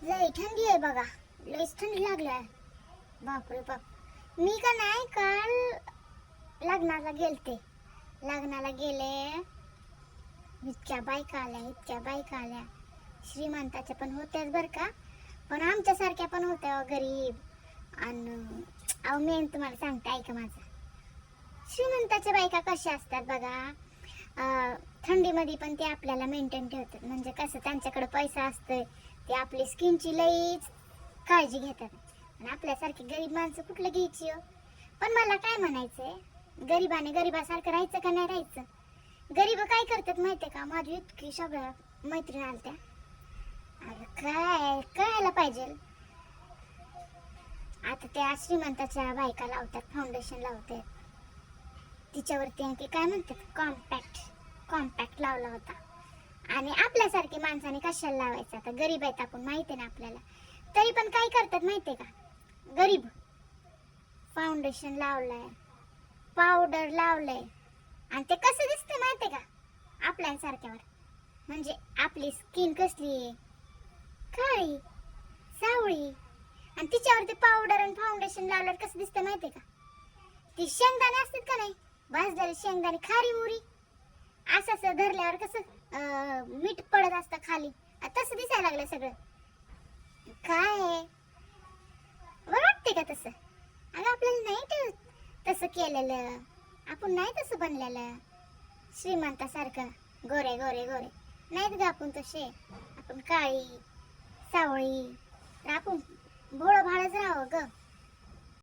लय थंडी आहे बघा, लयच थंडी लागलाय. बापरे बाप. मी का नाही काल लग्नाला गेले. इतक्या बायका आल्या. श्रीमंताच्या पण होत्याच बर का, पण आमच्यासारख्या पण होत्या गरीब. आणि अहो मेन तुम्हाला सांगते, ऐका माझं. श्रीमंताच्या बायका कशा असतात बघा, थंडीमध्ये पण ते आपल्याला मेंटेन ठेवतात. म्हणजे कसं त्यांच्याकडे पैसा असतोय, ते आपली स्किनची लईच काळजी घेतात. आणि आपल्यासारखी गरीब माणसं कुठलं घ्यायची हो. पण मला काय म्हणायचंय, गरीबाने गरीबासारखं राहायचं का नाही राहायचं. गरीब काय करतात माहितीये का, माझी इतकी सगळ्या मैत्रिणी आलत्या. अरे काय कळायला पाहिजे. आता त्या श्रीमंताच्या बायका लावतात, फाउंडेशन लावतात. तिच्यावरती आणखी काय म्हणतात, कॉम्पॅक्ट लावला होता. आणि आपल्यासारखे माणसाने कशाला लावायचं. आता गरीब आहेत आपण, माहिती ना आपल्याला. तरी पण काय करतात माहितीये का, गरीब फाउंडेशन लावलंय, पावडर लावलंय, आणि ते कसं दिसतंय माहितीये का आपल्यासारख्यावर. म्हणजे आपली स्किन कसली आहे, काळी सावळी, आणि तिच्यावरती पावडर आणि फाउंडेशन लावल्यावर कसं दिसतंय माहितीये का, ती शेंगदाणे असतात का नाही, भाजलेले शेंगदाणे खारी मुरी, असं धरल्यावर कसं मीठ पडत असतं खाली, तसं दिसायला लागलं सगळं. काय वाटते का तसं. अगं आपल्याला नाही तसं केलेलं, आपण नाही तसं बनलेलं श्रीमंतासारखं. गोरे नाहीत ग आपण तसे. आपण काळी सावळी, आपण भोळं भाळच राहावं ग.